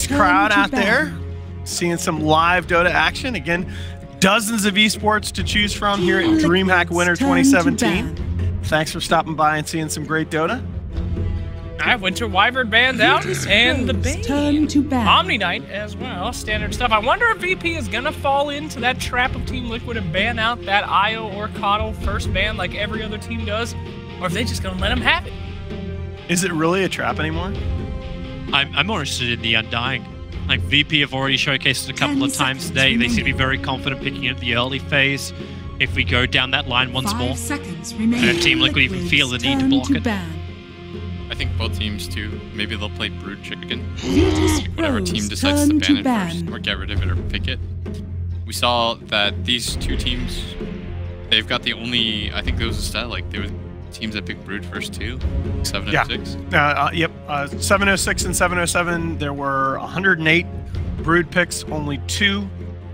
Nice crowd out there. Seeing some live Dota action. Again, dozens of esports to choose from here at DreamHack Winter 2017. Thanks for stopping by and seeing some great Dota. Winter Wyvern banned out, and the Bane. Omni Knight as well, standard stuff. I wonder if VP is gonna fall into that trap of Team Liquid and ban out that IO or Coddle first ban like every other team does, or if they just gonna let him have it. Is it really a trap anymore? I'm more interested in the Undying. Like VP have already showcased it a couple of times today. They seem to be very confident picking up the early phase. If we go down that line once more, and if Team Liquid even feel the need to block it. I think both teams too. Maybe they'll play Brood Chicken. Whatever team decides to ban it first, or get rid of it, or pick it. We saw that these two teams, they've got the only, I think there was a stat, like there were teams that picked Brood first too, 706. Yeah. Yep. 706 and 707. There were 108 Brood picks, only 2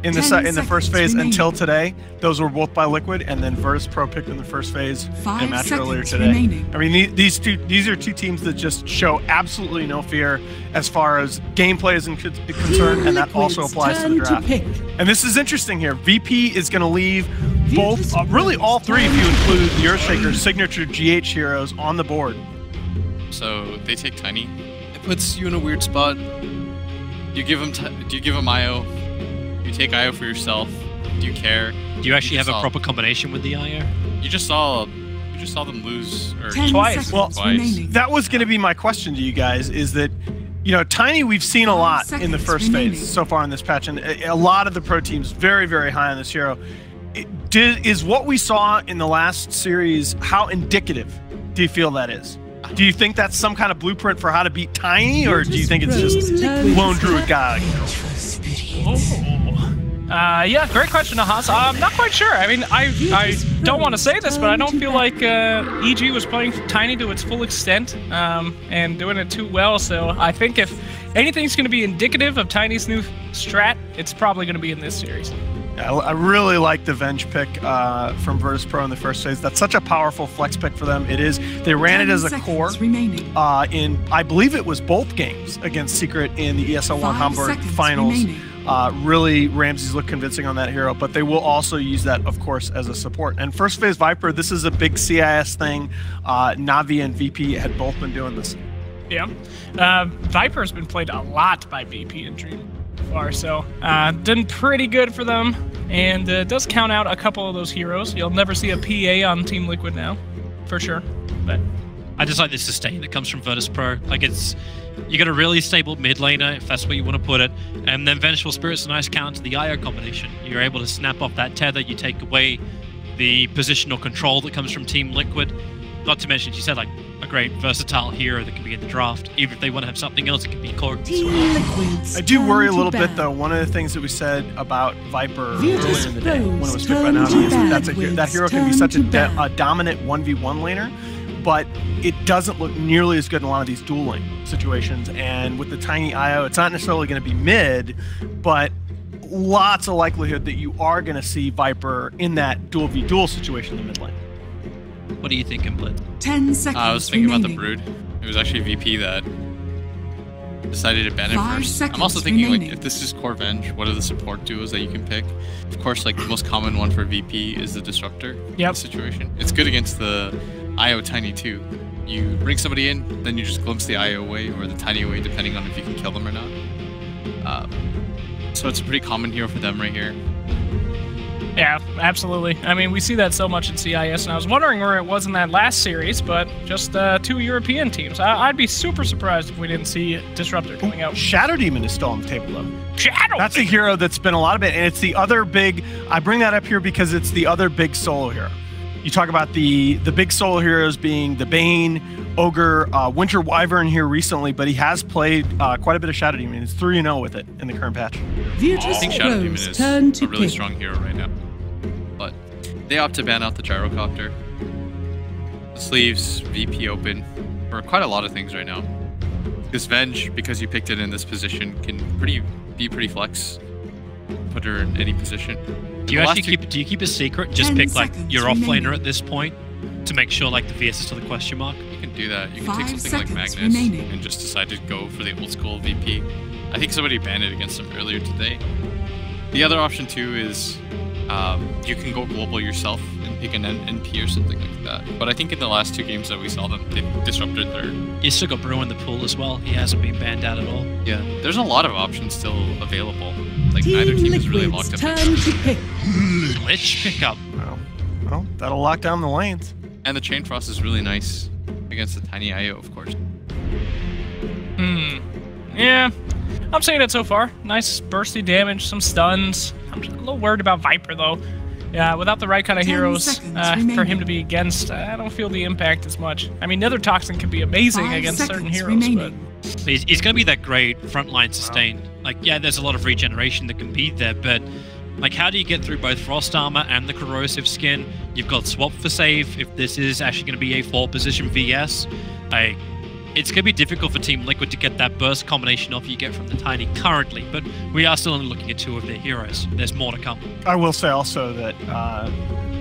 in the first phase until today. Those were both by Liquid, and then Virtus.Pro picked in the first phase in a match earlier today. I mean, these are two teams that just show absolutely no fear as far as gameplay is concerned, and that also applies to the draft. And this is interesting here. VP is going to leave both, really all 3 if you include the Earthshaker's signature GH heroes on the board. So they take Tiny. It puts you in a weird spot. You give them IO. You take IO for yourself. Do you care? Do you actually have a proper combination with the IO? You just saw them lose twice. Well, that was going to be my question to you guys. Is that, you know, Tiny we've seen a lot in the first phase so far in this patch, and a lot of the pro teams very, very high on this hero. Is what we saw in the last series, how indicative do you feel that is? Do you think that's some kind of blueprint for how to beat Tiny, or do you think it's just lone druid god? Yeah, great question, Nahas. I'm not quite sure. I mean, I don't want to say this, but I don't feel like EG was playing Tiny to its full extent and doing it too well. So I think if anything's going to be indicative of Tiny's new strat, it's probably going to be in this series. Yeah, I really like the Venge pick from Virtus.Pro in the first phase. That's such a powerful flex pick for them. It is. They ran it as a core in, I believe it was both games against Secret in the ESL 1 Hamburg finals. Really, Ramses looked convincing on that hero, but they will also use that, of course, as a support. And first phase Viper, this is a big CIS thing. Navi and VP had both been doing this. Yeah. Viper's been played a lot by VP and Dream so far, so done pretty good for them. And does count out a couple of those heroes. You'll never see a PA on Team Liquid now, for sure. But I just like the sustain that comes from Virtus.Pro. Like you got a really stable mid laner, if that's where you want to put it, and then Vengeful Spirit's a nice counter to the IO combination. You're able to snap off that tether, you take away the positional control that comes from Team Liquid. Not to mention, you said, like, a great versatile hero that can be in the draft. Even if they want to have something else, it can be core. I do worry a little bit, though. One of the things that we said about Viper earlier in the day, when it was picked by Navi, is that hero can be such a dominant 1v1 laner, but it doesn't look nearly as good in a lot of these dueling situations. And with the Tiny IO, it's not necessarily going to be mid, but lots of likelihood that you are going to see Viper in that duel v duel situation in the mid lane. What do you think, Blitz? 10 seconds I was thinking about the Brood. It was actually VP that decided to ban it first. I'm also thinking, like, if this is core Venge, what are the support duos that you can pick? Of course, like, the most common one for VP is the Disruptor situation. It's good against the IO Tiny too. You bring somebody in, then you just glimpse the IO away or the Tiny away, depending on if you can kill them or not. So it's a pretty common hero for them right here. Yeah, absolutely. I mean, we see that so much in CIS, and I was wondering where it was in that last series, but just 2 European teams. I'd be super surprised if we didn't see Disruptor coming out. Shadow Demon is still on the table, though. Shadow! That's a hero that's been a lot of it, and it's the other big... I bring that up here because it's the other big solo hero. You talk about the big solo heroes being the Bane, Ogre, Winter Wyvern here recently, but he has played quite a bit of Shadow Demon. He's 3-0 with it in the current patch. I think Shadow Demon is a really strong hero right now. But they opt to ban out the Gyrocopter. This leaves VP open for quite a lot of things right now. This Venge, because you picked it in this position, can be pretty flex. Put her in any position. Do you actually keep a secret? Just pick like your offlaner at this point to make sure like the VS is to the question mark. You can do that. You can take something like Magnus and just decide to go for the old school VP. I think somebody banned it against them earlier today. The other option too is you can go global yourself and pick an NP or something like that. But I think in the last 2 games that we saw them, they disrupted their... You still got Brew in the pool as well. He hasn't been banned out at all. Yeah, there's a lot of options still available. Like, neither team is really locked up. Glitch pickup. Well, that'll lock down the lanes. And the Chain Frost is really nice against the Tiny IO, of course. Yeah, I'm seeing it so far. Nice bursty damage, some stuns. I'm just a little worried about Viper, though. Yeah, without the right kind of heroes for him to be against, I don't feel the impact as much. I mean, Nether Toxin can be amazing against certain heroes, but... He's going to be that great frontline sustain. Like, yeah, there's a lot of regeneration that can be there, but... Like, how do you get through both Frost Armor and the Corrosive Skin? You've got Swap for save if this is actually going to be a 4-position VS. It's going to be difficult for Team Liquid to get that burst combination off you get from the Tiny currently, but we are still only looking at 2 of their heroes. There's more to come. I will say also that a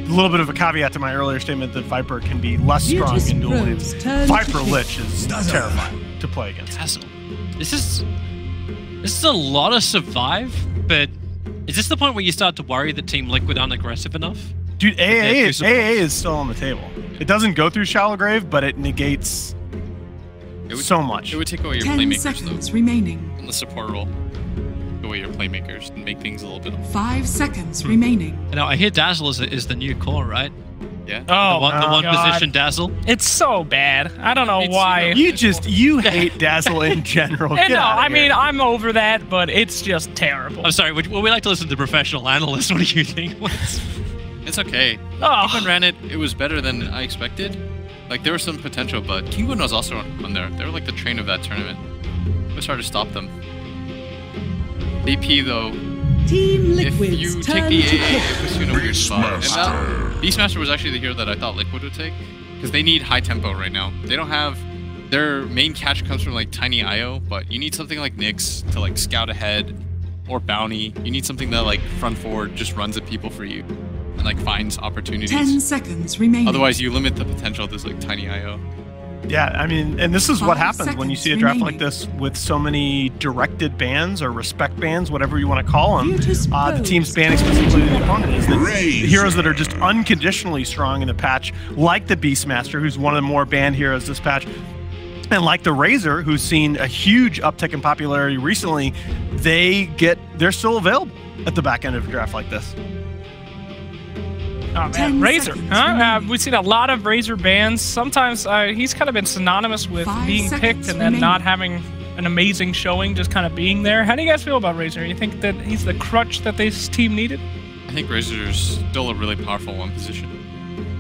little bit of a caveat to my earlier statement that Viper can be less strong in dual lanes. Viper Lich is terrifying to play against. Dazzle. This is a lot of survive, but is this the point where you start to worry that Team Liquid aren't aggressive enough? Dude, AA is still on the table. It doesn't go through Shallow Grave, but it negates so much. It would take away your 10 playmakers, seconds though. remaining. In the support role. Take away your playmakers and make things a little bit... 5 seconds remaining. You know, I hear Dazzle is the new core, right? Yeah. Oh, the one position Dazzle. It's so bad. I don't know why. You hate Dazzle in general. No, I mean, I'm over that, but it's just terrible. I'm sorry, well, we like to listen to professional analysts. What do you think? It's okay. Oh. Even ran it was better than I expected. Like, there was some potential, but Kingun was also on there. They were like the train of that tournament. It was hard to stop them. BP, though, Team if Liquid's you turn take the to AA, pick. it puts you in a weird spot. And that, Beastmaster was actually the hero that I thought Liquid would take, because they need high tempo right now. They don't have... Their main catch comes from, like, Tiny IO, but you need something like Nyx to, like, scout ahead, or Bounty. You need something that, like, front forward just runs at people for you, and, like, finds opportunities. 10 seconds remaining. Otherwise, you limit the potential of this, like, Tiny IO. Yeah, I mean, and this is what 5 happens when you see a draft remaining. like this with so many directed bans or respect bans, whatever you want to call them. The team's banning specifically the opponent is that heroes that are just unconditionally strong in the patch, like the Beastmaster, who's one of the more banned heroes this patch, and like the Razor, who's seen a huge uptick in popularity recently, they're still available at the back end of a draft like this. Oh man, Razor, huh? We've seen a lot of Razor bans. Sometimes he's kind of been synonymous with 5 being picked seconds and then remaining. not having an amazing showing, just kind of being there. How do you guys feel about Razor? You think that he's the crutch that this team needed? I think Razor's still a really powerful one position.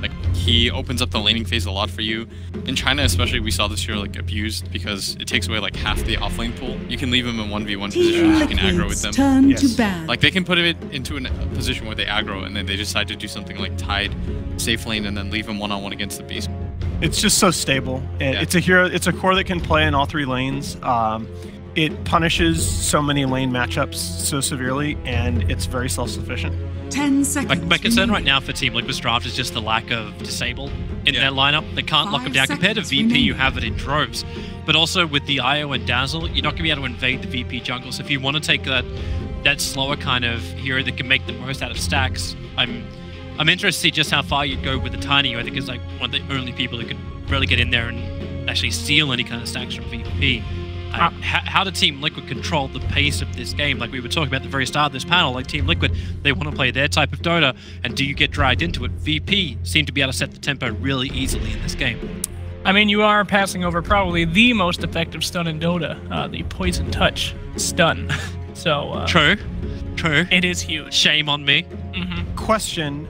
Like, he opens up the laning phase a lot for you. In China especially, we saw this year, like, abused because it takes away, like, half the offlane pool. You can leave him in 1v1 positions, you can aggro with them. Turn to ban. Like, they can put him into a position where they aggro, and then they decide to do something like Tide, safe lane, and then leave him one-on-one against the Beast. It's just so stable. It's a hero. It's a core that can play in all 3 lanes. It punishes so many lane matchups so severely, and it's very self-sufficient. 10 seconds. My concern right now for Team Liquid's draft is just the lack of Disable in their lineup. They can't lock them down. Compared to VP, you have it in droves. But also with the IO and Dazzle, you're not going to be able to invade the VP jungle. So if you want to take that slower kind of hero that can make the most out of stacks, I'm interested to see just how far you'd go with the Tiny. I think it's like one of the only people that could really get in there and actually steal any kind of stacks from VP. How did Team Liquid control the pace of this game? Like we were talking about at the very start of this panel, like Team Liquid, they want to play their type of Dota, and do you get dragged into it? VP seem to be able to set the tempo really easily in this game. I mean, you are passing over probably the most effective stun in Dota, the Poison Touch stun. So True. It is huge. Shame on me. Question: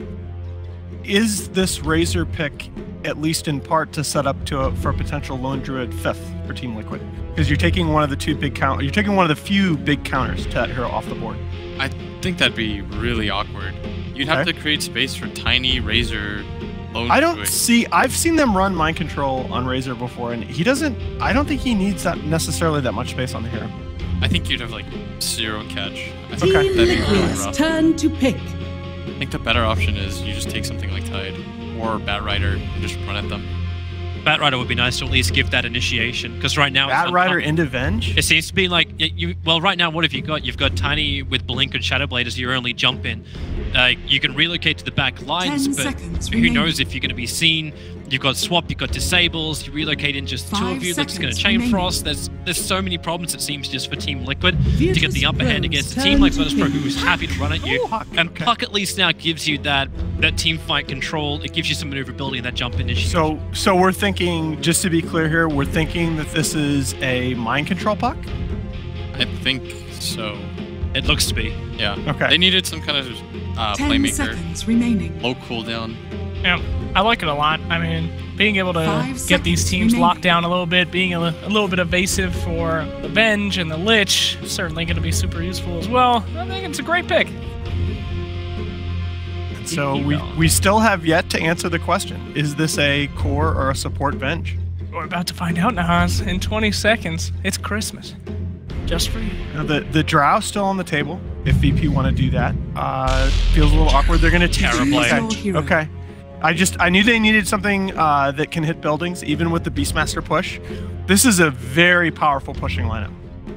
is this Razor pick at least in part to set up for a potential Lone Druid 5th for Team Liquid? Because you're taking one of the few big counters to that hero off the board. I think that'd be really awkward. You'd have to create space for Tiny, Razor, Lone Druid. I've seen them run Mind Control on Razor before, and I don't think he needs that necessarily that much space on the hero. I think you'd have like 0 catch. I think Team that'd be really Liquid's rough. turn to pick. I think the better option is you just take something like Tide or Bat Rider and just run at them. Batrider would be nice to at least give that initiation, because right now Batrider into Venge? It seems to be like well, right now, what have you got? You've got Tiny with Blink and Shadowblade as your only jump in. You can relocate to the back lines, but who knows if you're going to be seen. You've got Swap, you've got Disables, you relocate in just 2 of you, that's going to Chain Frost. There's so many problems, it seems, just for Team Liquid to get the upper hand against a team like Virtus.Pro who is happy to run at you. And Puck at least now gives you that team fight control. It gives you some maneuverability and that jump initiative. So we're thinking, just to be clear here, we're thinking that this is a mind control Puck? I think so. It looks to be. Yeah. Okay. They needed some kind of 10 playmaker. seconds remaining. Low cooldown. Yeah, I like it a lot. I mean, being able to get these teams locked down a little bit, being a little bit evasive for the Venge and the Lich, certainly going to be super useful as well. I think it's a great pick. So we still have yet to answer the question. Is this a core or a support Venge? We're about to find out, Nahaz. In 20 seconds, it's Christmas. Just for you. Now, the Drow's still on the table, if VP want to do that. Feels a little awkward. They're going to Terrible. Okay. I knew they needed something that can hit buildings, even with the Beastmaster push. This is a very powerful pushing lineup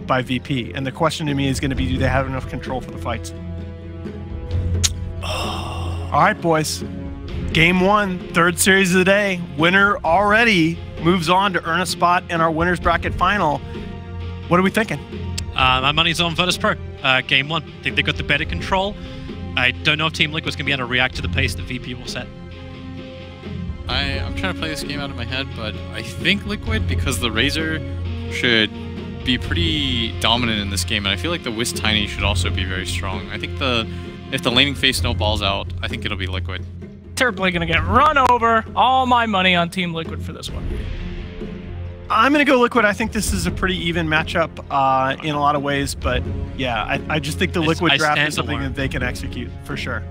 by VP, and the question to me is going to be, do they have enough control for the fights? All right, boys. Game 1, third series of the day. Winner already moves on to earn a spot in our winner's bracket final. What are we thinking? My money's on Virtus.Pro. Game 1. I think they got the better control. I don't know if Team Liquid's going to be able to react to the pace that VP will set. I'm trying to play this game out of my head, but I think Liquid, because the Razor should be pretty dominant in this game, and I feel like the Wisp Tiny should also be very strong. I think if the laning phase snowballs out, I think it'll be Liquid. Terribly going to get run over. All my money on Team Liquid for this one. I'm going to go Liquid. I think this is a pretty even matchup in a lot of ways, but yeah, I just think the Liquid draft is something that they can execute for sure.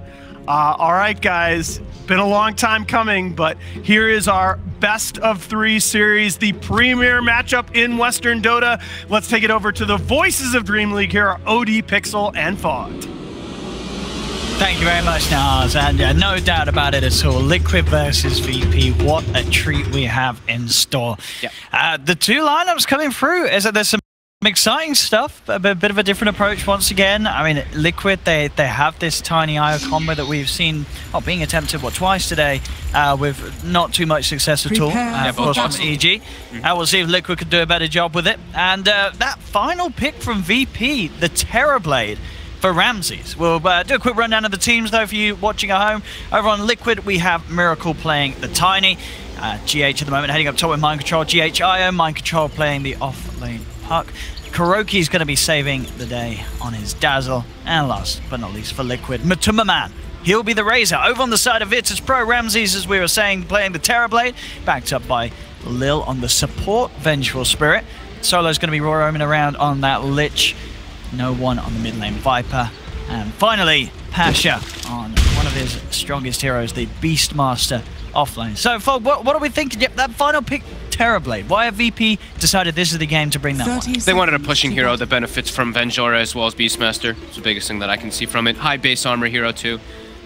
All right, guys. Been a long time coming, but here is our best of 3 series, the premier matchup in Western Dota. Let's take it over to the voices of DreamLeague. Here are OD, Pixel, and Fogged. Thank you very much, Nahaz, and no doubt about it at all. Liquid versus VP, what a treat we have in store. Yep. The 2 lineups coming through is that there's some exciting stuff, a bit of a different approach once again. I mean, Liquid, they have this tiny IO combo that we've seen being attempted, twice today, with not too much success at all, of course, from EG. We'll see if Liquid could do a better job with it. And that final pick from VP, the Terrorblade, for Ramses. We'll do a quick rundown of the teams, though, for you watching at home. Over on Liquid, we have Miracle playing the Tiny. GH at the moment heading up top with Mind Control. GH IO, Mind Control playing the off-lane Puck. Kuroki's going to be saving the day on his Dazzle. And last but not least for Liquid, Matuma, he'll be the Razor. Over on the side of Virtus.Pro, Ramses, as we were saying, playing the Terrorblade, backed up by Lil on the support, Vengeful Spirit. Solo's going to be roaming around on that Lich. No one on the mid lane, Viper. And finally, Pasha on one of his strongest heroes, the Beastmaster offlane. So, Fog, what are we thinking? Yep, that final pick, Terrorblade. Why have VP decided this is the game to bring that one? They wanted a pushing hero that benefits from Venge Aura as well as Beastmaster. It's the biggest thing that I can see from it. High base armor hero too,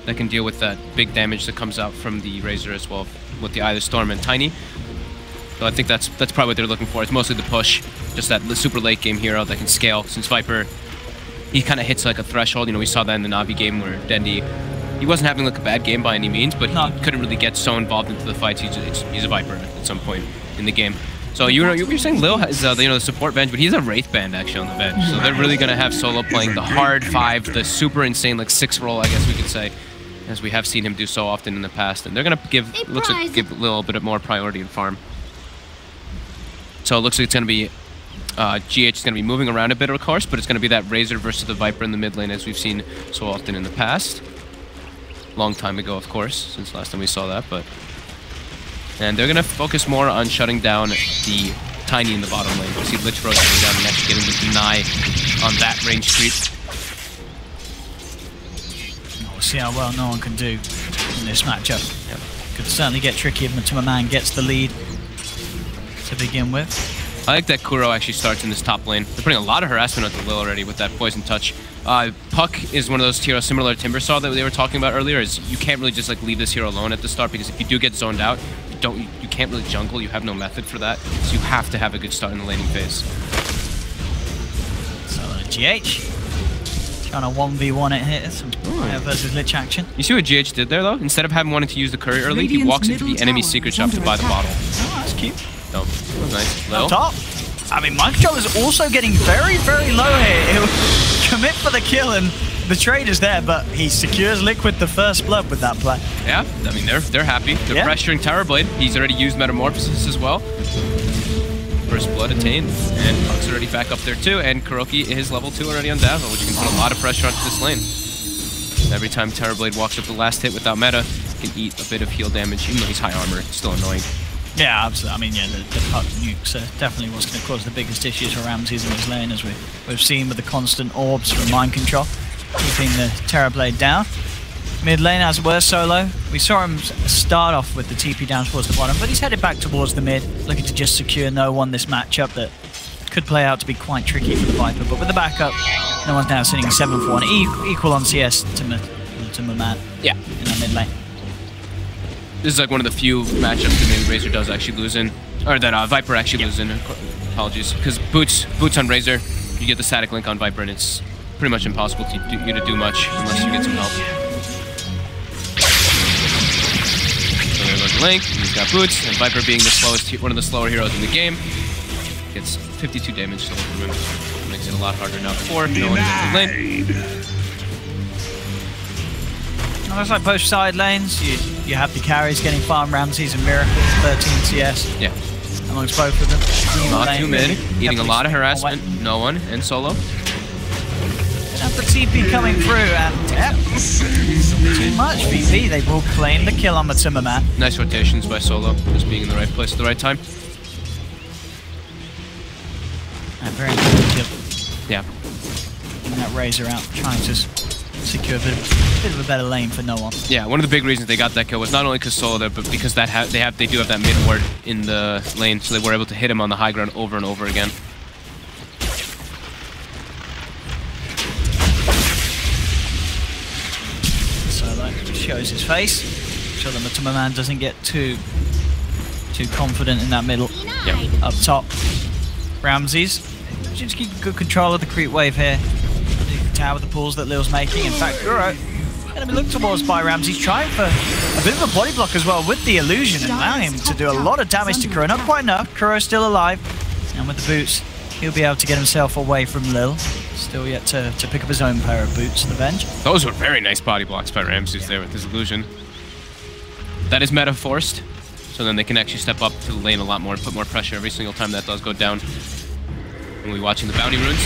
that can deal with that big damage that comes out from the Razor as well, with the either Storm and Tiny. So I think that's probably what they're looking for. It's mostly the push, just that super late game hero that can scale. Since Viper, he kind of hits like a threshold. You know, we saw that in the Navi game where Dendi, he wasn't having like a bad game by any means, but he couldn't really get so involved into the fights. He's a Viper at some point in the game. So you were saying Lil has the support Venge, but he's a Wraith band actually on the bench. So they're really gonna have Solo playing the hard 5, the super insane like 6 roll, I guess we could say, as we have seen him do so often in the past. And they're gonna give Lil a bit more priority in farm. So it looks like it's gonna be GH is going to be moving around a bit, of course, but it's going to be that Razor versus the Viper in the mid lane, as we've seen so often in the past. Long time ago, of course, since last time we saw that, but... And they're going to focus more on shutting down the Tiny in the bottom lane. We see Lich Bro shutting down and actually getting the deny on that range creep. We'll see how well no one can do in this matchup. Yep. Could certainly get tricky if Matuma gets the lead to begin with. I like that Kuro actually starts in this top lane. They're putting a lot of harassment onto Lil already with that Poison Touch. Puck is one of those heroes similar to Timbersaw that they were talking about earlier, is you can't really just like leave this hero alone at the start, because if you do get zoned out, you can't really jungle. You have no method for that, so you have to have a good start in the laning phase. So GH trying to 1v1 it here. Some fire versus Lich action. You see what GH did there though? Instead of having wanting to use the curry early, he walks into the enemy secret shop to buy the bottle. Oh, that's cute. So that was nice. Up top. I mean, mind control is also getting very, very low here. He'll commit for the kill, and the trade is there, but he secures Liquid the first blood with that play. Yeah, I mean, they're happy. They're pressuring Terrorblade. He's already used Metamorphosis as well. First blood attained, and Punk's already back up there too, and Kuroki is level 2 already on Dazzle, which can put a lot of pressure onto this lane. Every time Terrorblade walks up the last hit without meta, he can eat a bit of heal damage, even though he's high armor. It's still annoying. Yeah, absolutely. I mean, yeah, the puck nukes definitely was going to cause the biggest issues for Ramses in his lane, as we've seen with the constant orbs from mind control, keeping the Terrorblade down. Mid lane, as were Solo. We saw him start off with the TP down towards the bottom, but he's headed back towards the mid, looking to just secure no one this matchup that could play out to be quite tricky for the Viper. But with the backup, no one's now sitting 7 for 1, equal on CS to Maman. Yeah, in that mid lane. This is like one of the few matchups that maybe Razor does actually lose in, or that Viper actually loses in. Apologies, because boots on Razor, you get the static link on Viper, and it's pretty much impossible to you to do much unless you get some help. So there goes the link. He's got boots, and Viper being the slowest, one of the slower heroes in the game, gets 52 damage still from him. Makes it a lot harder now. 4, no one gets the lane. Looks like both side lanes, you have the carries getting farm, Ramses and Miracle, 13 CS. Yeah. Amongst both of them. Not too many. Eating a lot of harassment. No one. And Solo. And have the TP coming through, and too much VP. They will claim the kill on the Timmerman. Nice rotations by Solo, just being in the right place at the right time. And very good kill. Yeah. Getting that Razor out, trying to secure a bit of a better lane for no one. Yeah, one of the big reasons they got that kill was not only because Solo there, but because that they do have that mid ward in the lane, so they were able to hit him on the high ground over and over again. Solo shows his face, so that the man doesn't get too confident in that middle. Yep. Up top, Ramses just keep good control of the creep wave here. Tower the pulls that Lil's making. In fact, Kuro going to be looked towards by Ramses, trying for a bit of a body block as well with the illusion and allowing him to do a lot of damage to Kuro. Not quite enough. Kuro's still alive, and with the boots, he'll be able to get himself away from Lil. Still yet to pick up his own pair of boots in the bench. Those were very nice body blocks by Ramses there with his illusion. That is meta forced, so then they can actually step up to the lane a lot more and put more pressure every single time that does go down. And we'll be watching the bounty runes.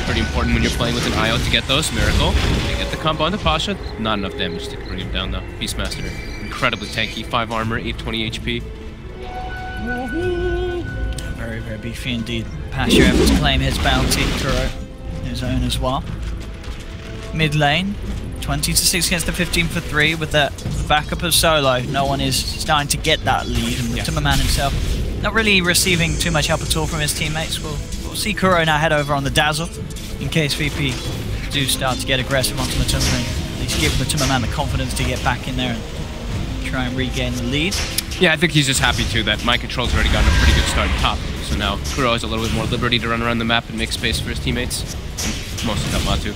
Pretty important when you're playing with an IO to get those. Miracle. They get the combo onto Pasha. Not enough damage to bring him down though. Beastmaster. Incredibly tanky. 5 armor, 820 HP. Very, very beefy indeed. Pasha able to claim his bounty. Kuro his own as well. Mid lane. 20-6 against the 15 for 3 with the backup of Solo. No one is starting to get that lead, and the Timmerman himself not really receiving too much help at all from his teammates. We'll see Kuro now head over on the Dazzle in case VP do start to get aggressive onto the Timmerman. At least give the Timmerman the confidence to get back in there and try and regain the lead. Yeah, I think he's just happy too that mind control's already gotten a pretty good start top. So now Kuro has a little bit more liberty to run around the map and make space for his teammates. And mostly got Matu.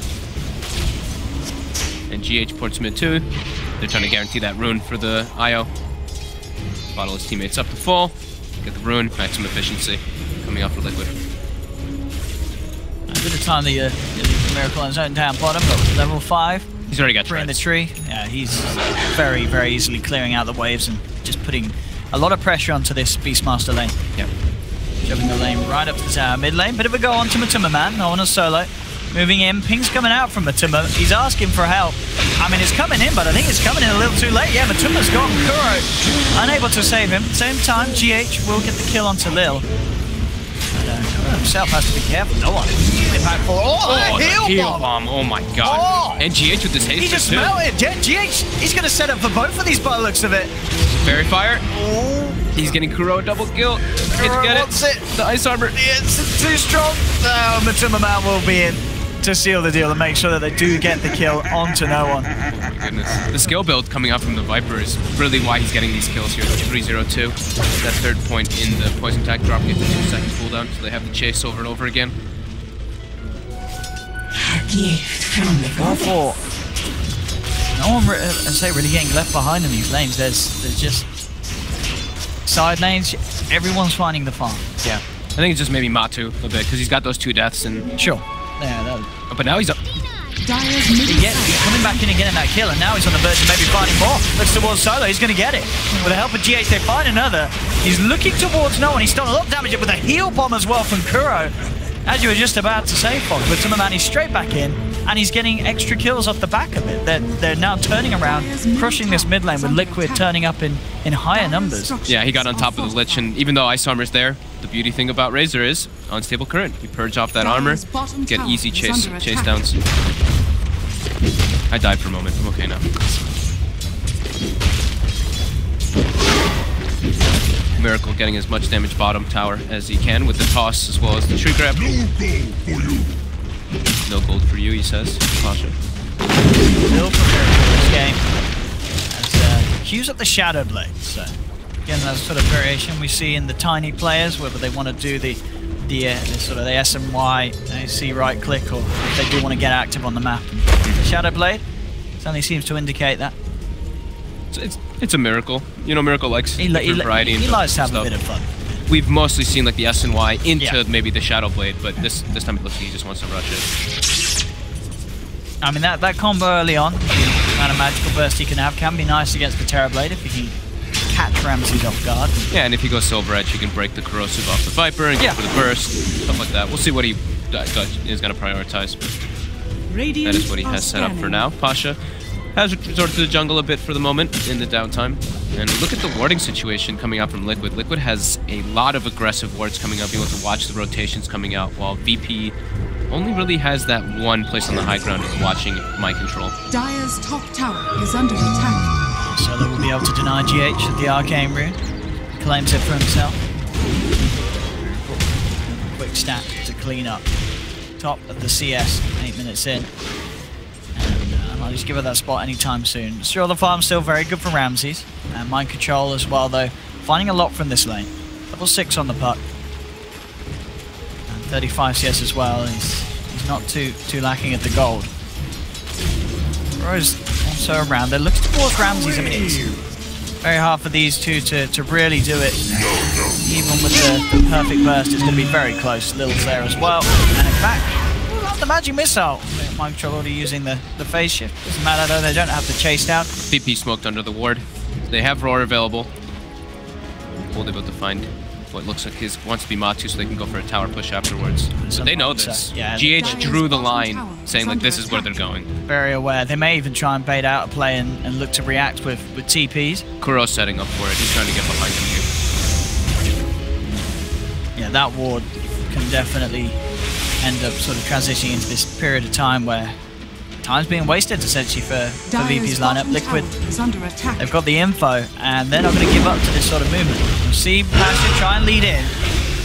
And GH ports mid too. They're trying to guarantee that rune for the IO. Bottle his teammates up to full. Get the rune, maximum efficiency. Coming off for Liquid. A bit of time the Miracle on his own down bottom, but level 5. He's already got 3 in the treads. tree. Yeah, he's very, very easily clearing out the waves and just putting a lot of pressure onto this Beastmaster lane. Yep. Shoving the lane right up to the tower mid lane. Bit of a go on to Matumba. No one is Solo. Moving in. Ping's coming out from Matumba. He's asking for help. I mean, it's coming in, but I think it's coming in a little too late. Yeah, Matumba's got Kuro. Unable to save him. Same time, GH will get the kill onto Lil. Kuro himself has to be careful. No one. Impactful. Oh, heal bomb. Oh my god. Oh. And GH with this haste. He just melted. Yeah, GH, he's going to set up for both of these by the looks of it. Fairy Fire. Oh. He's getting Kuro a double kill. Kuro get wants it. The ice armor. It's too strong. Oh, Matumba will be in. to seal the deal and make sure that they do get the kill onto no one. Oh my goodness. The skill build coming out from the Viper is really why he's getting these kills here. 3-0-2. That third point in the poison tag dropping it to 2-second cooldown, so they have to chase over and over again. No one, really getting left behind in these lanes. There's just side lanes. Everyone's finding the farm. Yeah. I think it's just maybe Matu a bit, because he's got those 2 deaths and... Sure. Yeah, but now he's up. He's coming back in and getting that kill, and now he's on the verge of maybe finding more. Looks towards Solo, he's going to get it. With the help of GH, they find another. He's looking towards no one. He's done a lot of damage with a heal bomb as well from Kuro. As you were just about to say, Fog, but Timmerman, he's straight back in, and he's getting extra kills off the back of it. They're now turning around, crushing this mid lane with Liquid turning up in higher numbers. Yeah, he got on top of the Lich, and even though Ice Armor's there, the beauty thing about Razor is unstable current. You purge off that armor, get easy chase downs. I died for a moment. I'm okay now. Miracle getting as much damage bottom tower as he can with the toss as well as the tree grab. No gold for you, he says. Pasha. Still prepared for this game. As cues up the Shadow Blade. So again, that sort of variation we see in the tiny players, whether they want to do the sort of the S and Y, C right click, or if they do want to get active on the map. Shadow Blade certainly seems to indicate that. It's a Miracle. You know, Miracle likes different variety. He likes to have a bit of fun. We've mostly seen like the S and Y into maybe the Shadow Blade, but this time it looks like he just wants to rush it. I mean, that combo early on, the amount of magical burst he can have can be nice against the Terror Blade if he can catch Ramses off guard. Yeah, and if he goes Silver Edge, he can break the Corrosive off the Viper and go for the burst, stuff like that. We'll see what he is going to prioritize. That is what he has set up for now. Pasha has resorted to the jungle a bit for the moment in the downtime. And look at the warding situation coming out from Liquid. Liquid has a lot of aggressive wards coming up, being able to watch the rotations coming out, while VP only really has that one place on the high ground of watching Mind Control. Dire's top tower is under attack. Solo will be able to deny GH at the Arcane Rune. Claims it for himself. Quick stack to clean up. Top of the CS, 8 minutes in. And I'll just give her that spot anytime soon. Sure, the farm's still very good for Ramses. And Mind Control as well, though. Finding a lot from this lane. Level 6 on the puck. And 35 CS as well. He's not too lacking at the gold. Rose also around there. Looks towards Ramses. I mean, it's very hard for these two to really do it. Even with the perfect burst, it's going to be very close. Little's there as well. And in fact, the magic missile. Mind Control already using the phase shift. Doesn't matter though, they don't have to chase down. VP smoked under the ward. They have Roar available. We'll be able to find what looks like wants to be Matu, so they can go for a tower push afterwards. So they know this. Yeah, GH drew the line, saying like this is where they're going. Very aware. They may even try and bait out a play and look to react with TPs. Kuro's setting up for it. He's trying to get behind him here. Yeah, that ward can definitely end up sort of transitioning into this period of time where time's being wasted essentially for VP's lineup. Liquid, they've got the info and they're not going to give up to this sort of movement. We'll see Pasha try and lead in,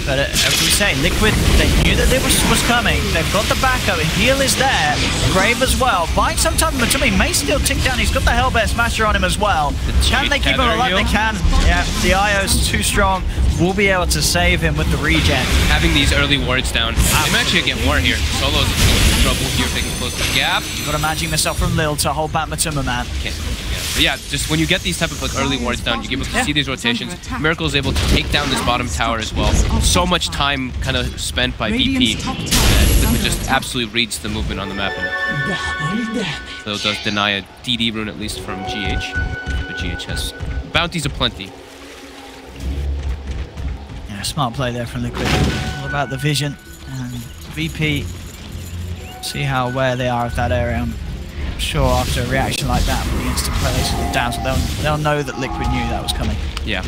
but as we say, Liquid, they knew that it was coming. They've got the backup, heal is there, Grave as well. Buying some time, but Matumi may still tick down. He's got the Hellbear Smasher on him as well. Can they keep him alive? They can. Yeah, the IO's too strong. We'll be able to save him with the regen. Having these early wards down, they might actually get more here. Solo's in trouble here if they can close the gap. Got a magic missile from Lil to hold back Matuma, man. But yeah, just when you get these type of like early wards down, you get able to see these rotations. Miracle is able to take down this bottom tower as well. So much time kind of spent by VP that Liquid just absolutely reads the movement on the map. So it does deny a DD rune at least from GH, but GH has bounties aplenty. Yeah, smart play there from Liquid. All about the vision. And VP, see how aware they are of that area. I'm sure after a reaction like that, the instant players down, so they'll know that Liquid knew that was coming. Yeah.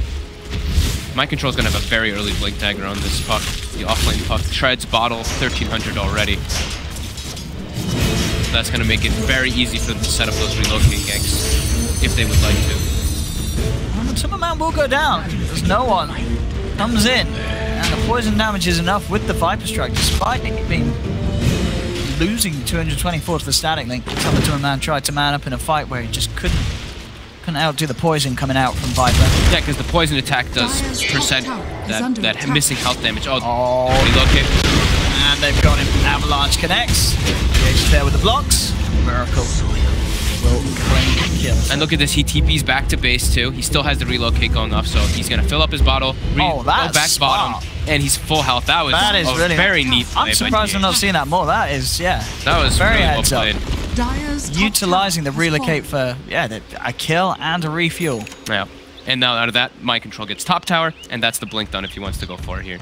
Mind Control's gonna have a very early blink dagger on this puck. The offlane puck treads bottle 1300 already. So that's gonna make it very easy for them to set up those relocating ganks if they would like to. Well, some amount will go down because no one comes in, and the poison damage is enough with the Viper Strike, despite it being losing 224 to the static link. Someone to a man tried to man up in a fight where he just couldn't outdo the poison coming out from Viper. Yeah, because the poison attack does percent that missing health damage. Oh, relocate. And they've got him. Avalanche connects. He's there with the blocks. Miracle will claim the kill. And look at this, he TP's back to base too. He still has the relocate going off, so he's gonna fill up his bottle, go back bottom, and he's full health. That is really very neat play. I'm surprised I'm not seeing that more. That is, yeah. That was very really well played. Utilizing the relocate for, a kill and a refuel. Yeah. And now out of that, Mind Control gets top tower, and that's the blink done if he wants to go for it here.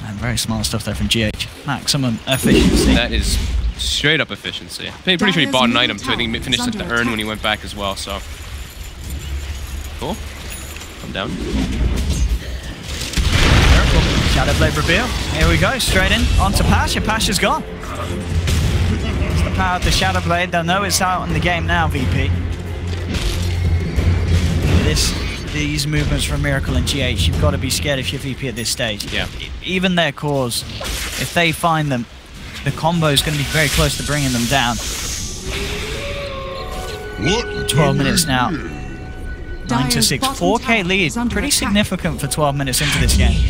And very smart stuff there from GH. Maximum efficiency. That is straight up efficiency. Pretty sure he bought an item too. I think he finished at the urn when he went back as well, so. Cool. Come down. Shadowblade reveal. Here we go, straight in onto Pasha. Pasha's gone. It's the power of the Shadowblade. They'll know it's out in the game now, VP. These movements from Miracle and GH, you've got to be scared if you're VP at this stage. Yeah. Even their cores, if they find them, the combo is going to be very close to bringing them down. 12 minutes now. 9-6, 4K lead, pretty significant for 12 minutes into this game.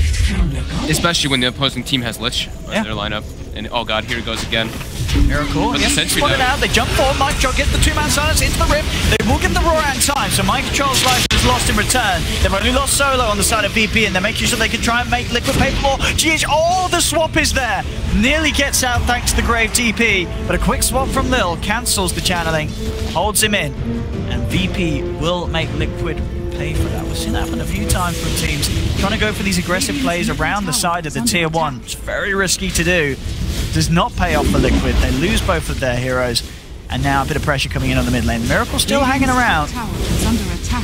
Especially when the opposing team has Lich in their lineup. And oh god, here he goes again. Miracle, spotted out, they jump forward, Mind Control gets the two-man silence into the rip. They will get the Roar in time, so Mind Control's life is lost in return. They've only lost Solo on the side of VP, and they're making sure they can try and make Liquid pay for more. GH, the swap is there. Nearly gets out thanks to the Grave TP, but a quick swap from Lil cancels the channeling, holds him in, and VP will make Liquid pay for that. We've seen that happen a few times from teams trying to go for these aggressive plays around the side of the tier 1. It's very risky to do. Does not pay off for Liquid. They lose both of their heroes, and now a bit of pressure coming in on the mid lane. Miracle still hanging around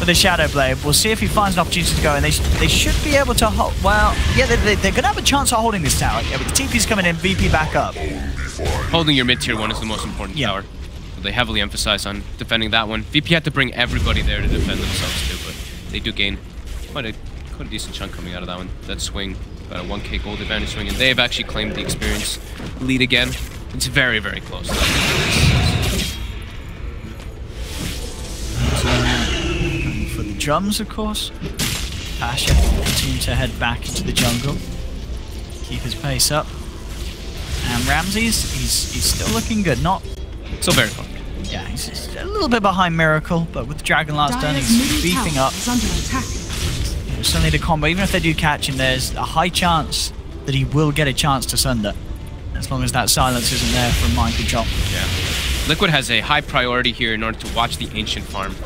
with the Shadowblade. We'll see if he finds an opportunity to go, and they should be able to hold. Well, yeah, they're going to have a chance of holding this tower. Yeah, with the TP's coming in, VP back up. Holding your mid tier 1 is the most important tower. So they heavily emphasize on defending that one. VP had to bring everybody there to defend themselves too, but they do gain quite a decent chunk coming out of that one. That swing. About a 1k gold advantage swing, and they've actually claimed the experience lead again. It's very, very close. Going for the drums, of course. Pasha continues to head back into the jungle. Keep his pace up. And Ramses, he's still looking good. Not still very fun. Yeah, he's just a little bit behind Miracle, but with the Dragon Last done, he's beefing up. Certainly the combo, even if they do catch him, there's a high chance that he will get a chance to Sunder, as long as that silence isn't there from Mind Control. Yeah. Liquid has a high priority here in order to watch the Ancient farm.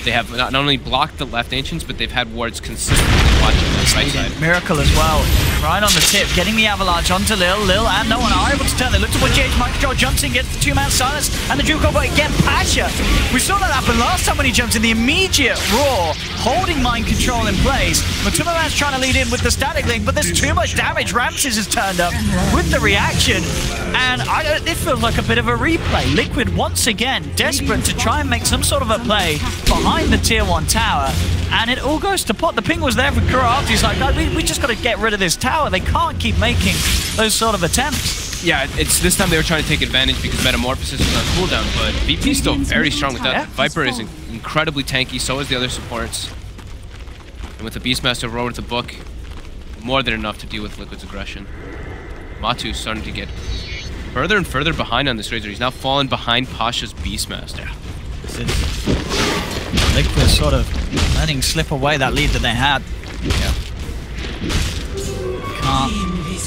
They have not only blocked the left Ancients, but they've had wards consistently watching the right side. Miracle as well, right on the tip, getting the avalanche onto Lil. Lil and no one are able to turn. They look to what GH. Mind Control jumps in, gets the two-man silence, and the dual combo again. Pasha, we saw that happen last time when he jumped in. The immediate Roar, holding Mind Control in place. Matumaman's trying to lead in with the static link, but there's too much damage. Ramses has turned up with the reaction, and it feels like a bit of a replay. Liquid once again desperate to try and make some sort of a play behind the tier 1 tower, and it all goes to pot. The ping was there for Kura. He's like, no, we just got to get rid of this tower. They can't keep making those sort of attempts. Yeah, it's this time they were trying to take advantage because Metamorphosis was on cooldown, but VP is still very strong with that. Yeah. Viper is incredibly tanky, so is the other supports. And with the Beastmaster Roar with the book, more than enough to deal with Liquid's aggression. Matu's starting to get further and further behind on this Razor. He's now fallen behind Pasha's Beastmaster. Liquid sort of letting slip away that lead that they had. Yeah. Can't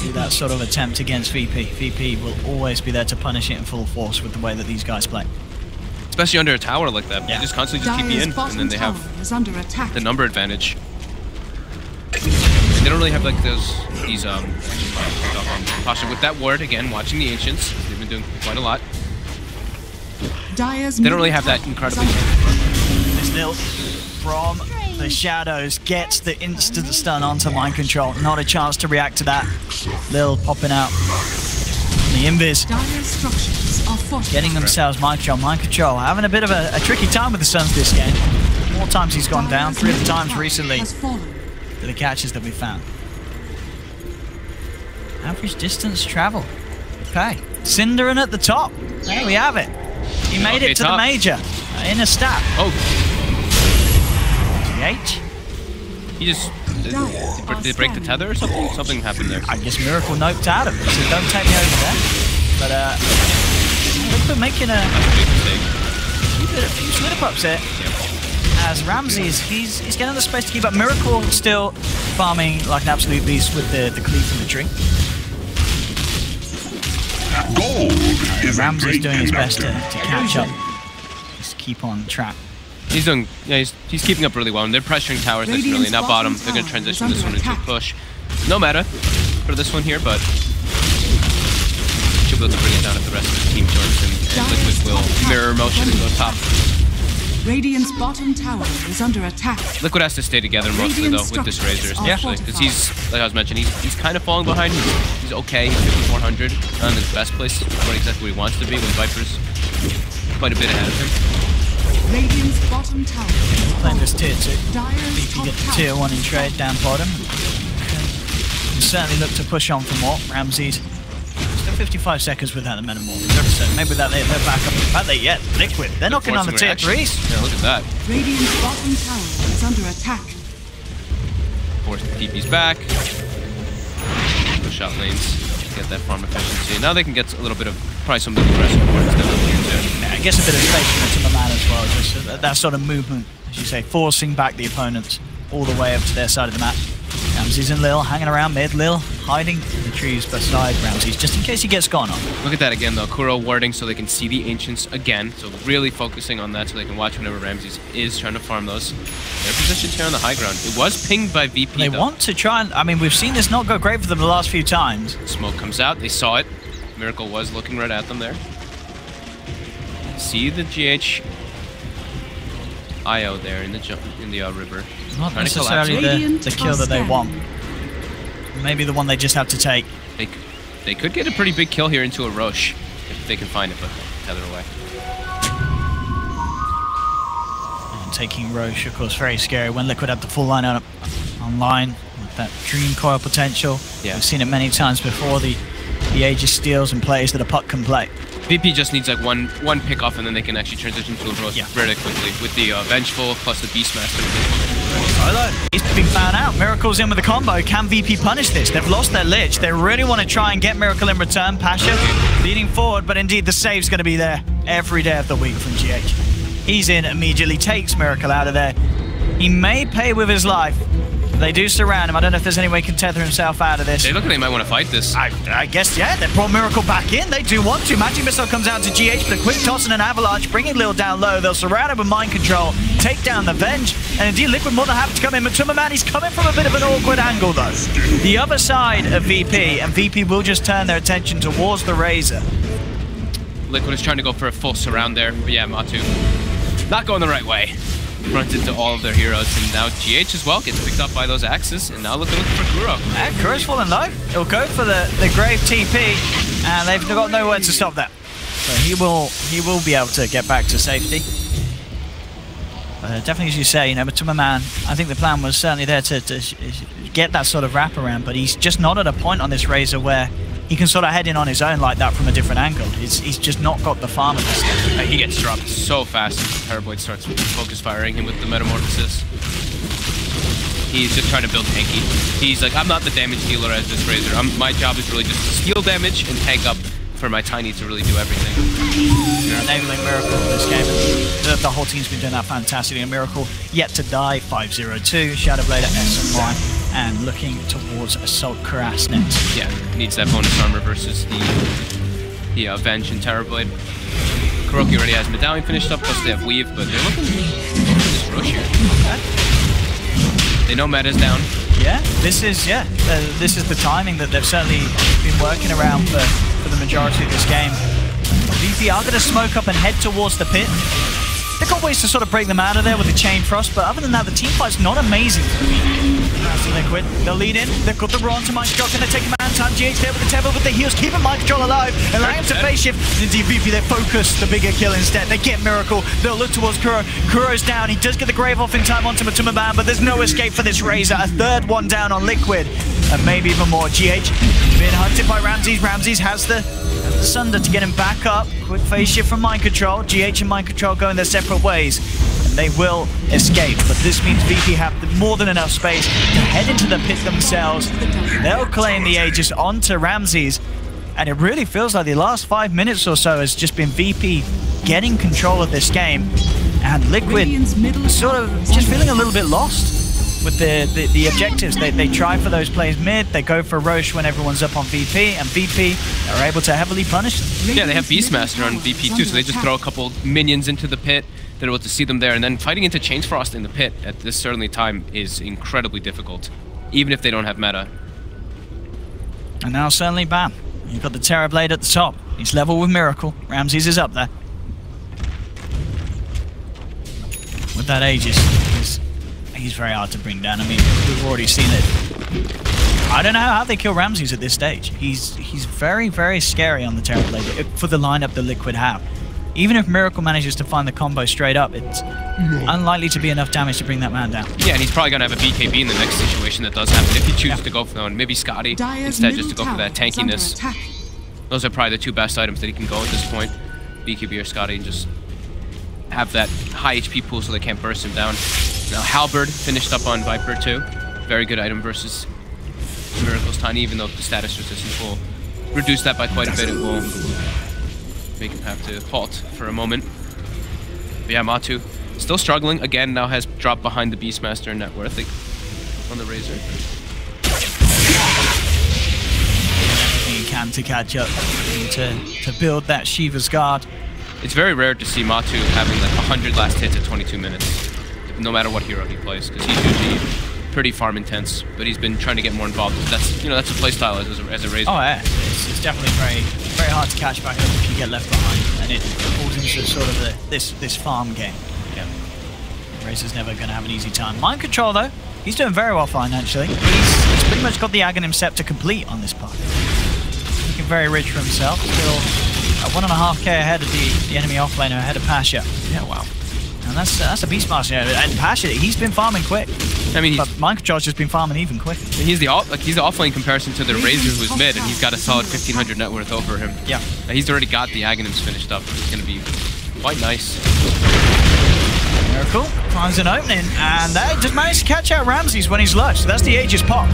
do that sort of attempt against VP. VP will always be there to punish it in full force with the way that these guys play. Especially under a tower like that. Yeah. They just constantly just TP in, and then they have the number advantage. They don't really have like these Pasha with that ward again, watching the Ancients. They've been doing quite a lot. They don't really have that incredibly. Lil from the shadows gets the instant stun onto Mind Control. Not a chance to react to that. Lil popping out. The invis. Getting themselves Mind Control. Mind Control having a bit of a tricky time with the Suns this game. More times he's gone down. 3 of the times recently. To the catches that we found. Average distance travel. Okay. Cinderin at the top. There we have it. He made it to the major in a stat. Oh. GH. He just... Did they break the tether or something? Something happened there. I guess Miracle noped out of it, so don't take me over there. But, Liquid making a big mistake. A few slip-ups here. Yep. As Ramses, he's getting the space to keep up. Miracle still farming like an absolute beast with the cleave from the tree. Ramses doing his best to catch up. Just keep on track. He's doing, yeah, he's keeping up really well, and they're pressuring towers next to Millie. Now bottom, they're going to transition this one into a push. No meta for this one here, but should be able to bring it down if the rest of the team joins him, and Liquid will mirror motion and go top. Radiant's bottom tower is under attack. Liquid has to stay together mostly though with this Razor, especially because he's, like I was mentioning, he's kind of falling behind. He's okay. He's 5400, not in his best place, not exactly where he wants to be. When Viper's quite a bit ahead of him. Radiant's bottom tower. Playing this tier 2. VP get the tier 1 in trade down bottom. Can certainly look to push on for more. Ramses still 55 seconds without the Metamorph. So maybe that they're back up. In fact, Liquid. They're knocking on the tier 3s. Yeah, look at that. Radiant's bottom tower is under attack. Force the TP's back. Go shot lanes. Get that farm efficiency. Now they can get a little bit of probably some of the aggressive points down here too. Yeah, I guess a bit of space to the man as well. Just that sort of movement, as you say, forcing back the opponents all the way up to their side of the map. Ramses and Lil hanging around mid. Lil hiding in the trees beside Ramses, just in case he gets gone on. Look at that again though. Kuro warding so they can see the Ancients again. So really focusing on that so they can watch whenever Ramses is trying to farm those. Their positions here on the high ground. It was pinged by VP They though. want to try and... I mean, we've seen this not go great for them the last few times. Smoke comes out. They saw it. Miracle was looking right at them there. See the GH IO there in the river. Not necessarily the kill that they want. Maybe the one they just have to take. They could get a pretty big kill here into a Roche if they can find it, but tether away. And taking Roche, of course, very scary. When Liquid had the full line online with that Dream Coil potential. Yeah. We've seen it many times before. The Aegis steals and plays that a puck can play. VP just needs like one pick off, and then they can actually transition to a Roche really quickly with the Vengeful plus the Beastmaster. He's been found out. Miracle's in with the combo. Can VP punish this? They've lost their Lich. They really want to try and get Miracle in return. Pasha leading forward, but indeed the save's going to be there every day of the week from GH. He's in immediately, takes Miracle out of there. He may pay with his life. They do surround him. I don't know if there's any way he can tether himself out of this. They look like they might want to fight this. I guess, yeah. They brought Miracle back in. They do want to. Magic Missile comes out to GH, but a quick toss and an avalanche, bringing Lil down low. They'll surround him with Mind Control, take down the Venge, and indeed Liquid more than happy to come in. Matuma, he's coming from a bit of an awkward angle, though. The other side of VP, and VP will just turn their attention towards the Razor. Liquid is trying to go for a full surround there, but yeah, Matu not going the right way. Runs into all of their heroes, and now GH as well gets picked up by those axes, and now looking for Kuro. Yeah, Kuro's falling low. He'll go for the Grave TP, and they've got nowhere to stop that. So he will be able to get back to safety. Definitely, as you say, Matuma, I think the plan was certainly there to get that sort of wraparound, but he's just not at a point on this Razor where he can sort of head in on his own like that from a different angle. He's just not got the farm of this. He gets dropped so fast. Paraboid starts focus firing him with the Metamorphosis. He's just trying to build tanky. He's like, I'm not the damage dealer as this Razor. My job is really just to steal damage and tank up for my Tiny to really do everything. Enabling Miracle in this game. The whole team's been doing that fantastically. And Miracle yet to die, 5-0-2. Shadowblade at SMY. And looking towards Assault Cuirass next. Yeah, needs that bonus armor versus the Venge and Terrorblade. Kuroki already has Medallion finished up, plus they have Weave, but they're looking for this Roche here. Okay. They know meta's down. Yeah, this is the timing that they've certainly been working around for the majority of this game. VP are going to smoke up and head towards the pit. They've got ways to sort of break them out of there with the Chain Frost, but other than that, the team fight's not amazing for VP. That's Liquid. They'll lead in. They've got the Raw onto Mind Control. Going to take him out in time. GH there with the Temple with the heals, keeping Mind Control alive, allowing him to phase shift. Indeed, VP, they focus the bigger kill instead. They get Miracle. They'll look towards Kuro. Kuro's down. He does get the Grave off in time onto Matuma, but there's no escape for this Razor. A third one down on Liquid, and maybe even more. GH being hunted by Ramses. Ramses has the Sunder to get him back up. Quick phase shift from Mind Control. GH and Mind Control going their separate ways. And they will escape, but this means VP have more than enough space to head into the pit themselves. They'll claim the Aegis onto Ramses. And it really feels like the last 5 minutes or so has just been VP getting control of this game. And Liquid sort of just feeling a little bit lost with the objectives. They try for those plays mid, they go for Roche when everyone's up on VP, and VP are able to heavily punish them. Yeah, they have Beastmaster on VP too, so they just throw a couple minions into the pit. They're able to see them there, and then fighting into Chain Frost in the pit at this certainly time is incredibly difficult, even if they don't have meta. And now certainly Bam. You've got the Terror Blade at the top. He's level with Miracle. Ramses is up there. With that Aegis, he's very hard to bring down. I mean, we've already seen it. I don't know how they kill Ramses at this stage. He's very, very scary on the Terror Blade for the lineup that Liquid have. Even if Miracle manages to find the combo straight up, it's unlikely to be enough damage to bring that man down. Yeah, and he's probably going to have a BKB in the next situation that does happen if he chooses to go for one. Maybe Scotty instead, just to go for that tankiness. Those are probably the two best items that he can go at this point. BKB or Scotty, and just have that high HP pool so they can't burst him down. Now Halberd finished up on Viper too. Very good item versus Miracle's Tiny, even though the status resistance will reduce that by quite a bit. It will make him have to halt for a moment. But yeah, Matu still struggling. Again, now has dropped behind the Beastmaster in net worth on the Razor. You can to catch up, to build that Shiva's Guard. It's very rare to see Matu having like 100 last hits at 22 minutes, no matter what hero he plays, because he's usually pretty farm intense. But he's been trying to get more involved. That's that's a playstyle as a Razor. Oh yeah, it's definitely very hard to catch back up if you get left behind, and it falls into sort of this farm game. Yeah, Razor's never going to have an easy time. Mind Control though, he's doing very well financially. He's pretty much got the Aghanim Scepter complete on this part. Looking very rich for himself. Still at 1.5k ahead of the enemy offlaner, ahead of Pasha. Yeah, wow. And that's a Beastmaster. And Pasha, he's been farming quick. I mean, but Mind Control's just been farming even quicker. He's the offlane comparison to the Razor who's mid, and he's got a solid 1,500 net worth over him. Yeah. And he's already got the Aghanims finished up. It's going to be quite nice. Miracle finds an opening, and they just managed to catch out Ramses when he's lush. So that's the Aegis pop.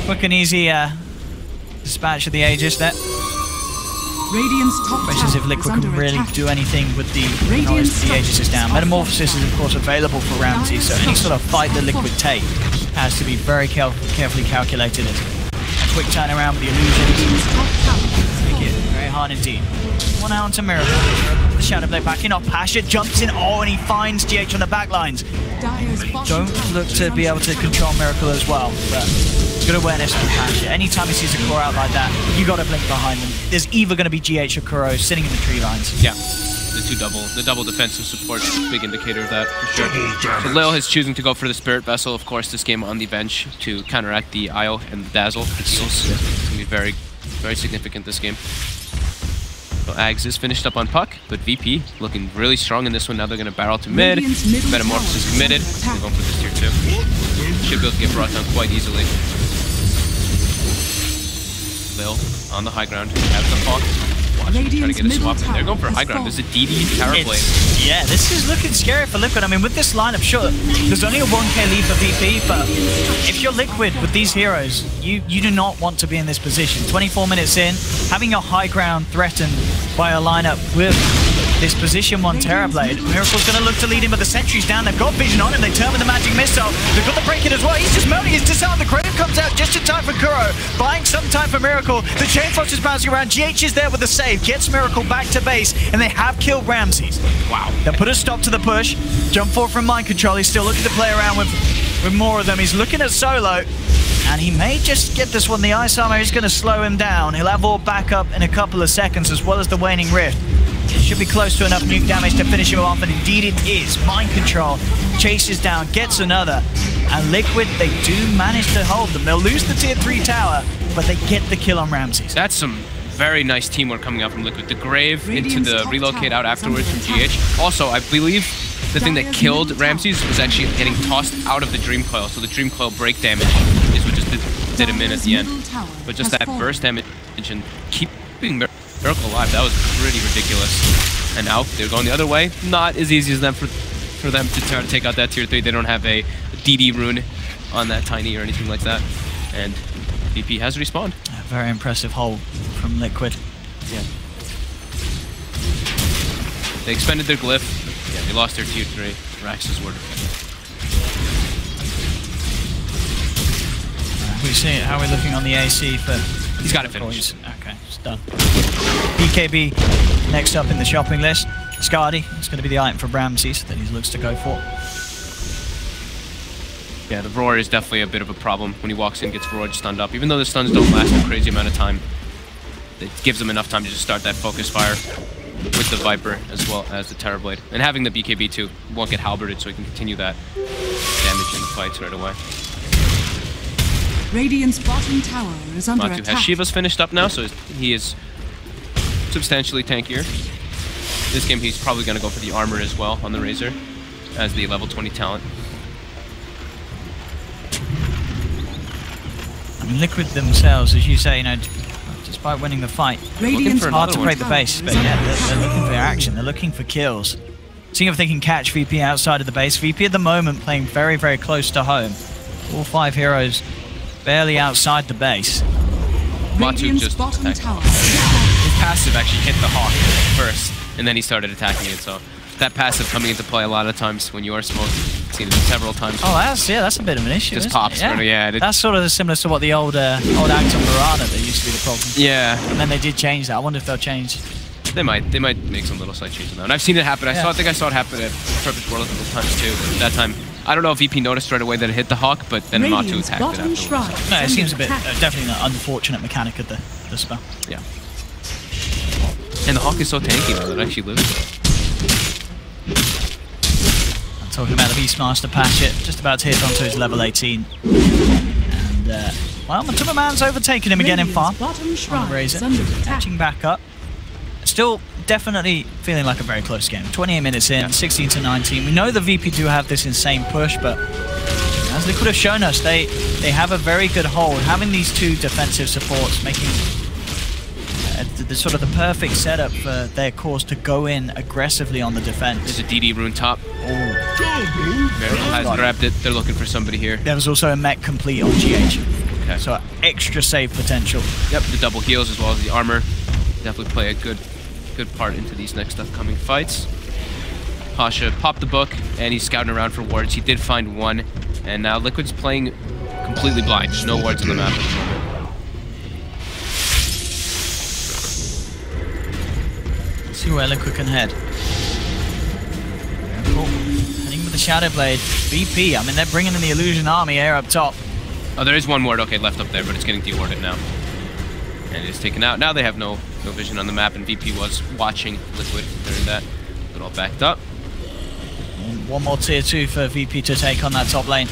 Quick and easy dispatch of the Aegis there. Radiant's top Questions if Liquid can really do anything with the knowledge that the Aegis is down. Metamorphosis is of course available for Ramses, so any sort of fight that Liquid take has to be very carefully calculated. A quick turnaround with the illusions. Make it very hard indeed. One out onto Miracle. The Shadow Blade backing off. Pasha jumps in, and he finds GH on the back lines. Don't look to be able to control Miracle as well, but good awareness from Pasha. Anytime he sees a core out like that, you got to blink behind them. There's either going to be GH or Kuro sitting in the tree lines. Yeah, the double defensive support is a big indicator of that for sure. So Lil is choosing to go for the Spirit Vessel, of course, this game on the bench to counteract the IO and the Dazzle. It's going to be very, very significant this game. So Ags is finished up on Puck, but VP looking really strong in this one. Now they're going to barrel to mid. Metamorphosis committed. They're going for this tier 2. Should be able to get brought down quite easily. Lil on the high ground. Has the Puck. Watch him try to get a swap in. They're going for high ground. There's a DD Tower Blade. Yeah, this is looking scary for Liquid. I mean, with this lineup, sure, there's only a 1k lead for VP, but if you're Liquid with these heroes, you do not want to be in this position. 24 minutes in, having your high ground threatened by a lineup with this position 1 Terror Blade. Miracle's going to look to lead him, but the sentry's down. They've got vision on him. They turn with the magic missile. They've got the break-in as well. He's just melting his disarm. The Grave comes out just in time for Kuro. Buying some time for Miracle. The Chain Frost is bouncing around. GH is there with the save. Gets Miracle back to base, and they have killed Ramses. Wow. They put a stop to the push. Jump forward from Mind Control. He's still looking to play around with more of them. He's looking at Solo, and he may just get this one. The Ice Armor is going to slow him down. He'll have all back up in a couple of seconds, as well as the Waning Rift. It should be close to enough nuke damage to finish him off, and indeed it is. Mind control, chases down, gets another, and Liquid, they do manage to hold them. They'll lose the tier 3 tower, but they get the kill on Ramses. That's some very nice teamwork coming out from Liquid. The Grave into the relocate out afterwards from GH. Also, I believe the thing that killed Ramses was actually getting tossed out of the Dream Coil, so the Dream Coil break damage is what just did him in at the end. But just that burst damage and keeping Miracle alive, that was pretty ridiculous. And now they're going the other way. Not as easy as them for them to try to take out that tier 3. They don't have a DD rune on that Tiny or anything like that. And VP has respawned. A very impressive hold from Liquid. Yeah. They expended their glyph. Yeah, they lost their tier 3. Rax is word. We see it. How are we looking on the AC for... He's got it finished. Okay, it's done. BKB next up in the shopping list. Skadi, it's going to be the item for Ramses that he looks to go for. Yeah, the roar is definitely a bit of a problem when he walks in, gets roared, stunned up. Even though the stuns don't last a crazy amount of time, it gives him enough time to just start that focus fire with the Viper as well as the Terrorblade. And having the BKB too, won't get halberded, so he can continue that damage in the fights right away. Radiant's bottom tower is under Matu attack. has Shiva's finished up now, so he is substantially tankier. This game he's probably going to go for the armor as well on the Razor as the level 20 talent. I mean, Liquid themselves, as you say, you know, despite winning the fight, it's hard to break the base, but yeah, they're looking for action, they're looking for kills. Seeing if they can catch VP outside of the base. VP at the moment playing very, very close to home. All 5 heroes barely outside the base. Matu just attacked. His passive actually hit the Hawk first, and then he started attacking it, so that passive coming into play a lot of times when you are smoked. I've seen it several times. Oh, that's a bit of an issue. Just pops. Yeah. That's sort of similar to what the old Acton Mirana that used to be the problem. Yeah. And then they did change that. I wonder if they'll change. They might make some little slight changes now. And I've seen it happen. I think I saw it happen at Perfect World a couple times too. But that time, I don't know if VP noticed right away that it hit the Hawk, but then Matu attacked it afterwards. No, it seems a bit definitely an unfortunate mechanic of the spell. Yeah. And the Hawk is so tanky though that it actually lives. I'm talking about the Beastmaster Patchet, just about to hit onto his level 18. And well, Matuma Man's overtaken him again in farm on the Razor, catching back up. Still definitely feeling like a very close game. 28 minutes in, 16 to 19. We know the VP do have this insane push, but as Liquid have shown us, they have a very good hold. Having these 2 defensive supports making the sort of the perfect setup for their cause to go in aggressively on the defense. There's a DD rune top. Miracle has grabbed it. They're looking for somebody here. There was also a mech complete on GH. Okay. So extra save potential. Yep, the double heals as well as the armor definitely play a good part into these next upcoming fights. Pasha popped the book and he's scouting around for wards. He did find one, and now Liquid's playing completely blind. There's no wards on the map at the moment. Let's see where Liquid can head. Careful. Heading with the Shadow Blade. VP, I mean, they're bringing in the Illusion Army here up top. Oh, there is one ward, okay, left up there, but it's getting dewarded now. And it is taken out. Now they have no vision on the map, and VP was watching Liquid during that. They're all backed up. And one more tier 2 for VP to take on that top lane.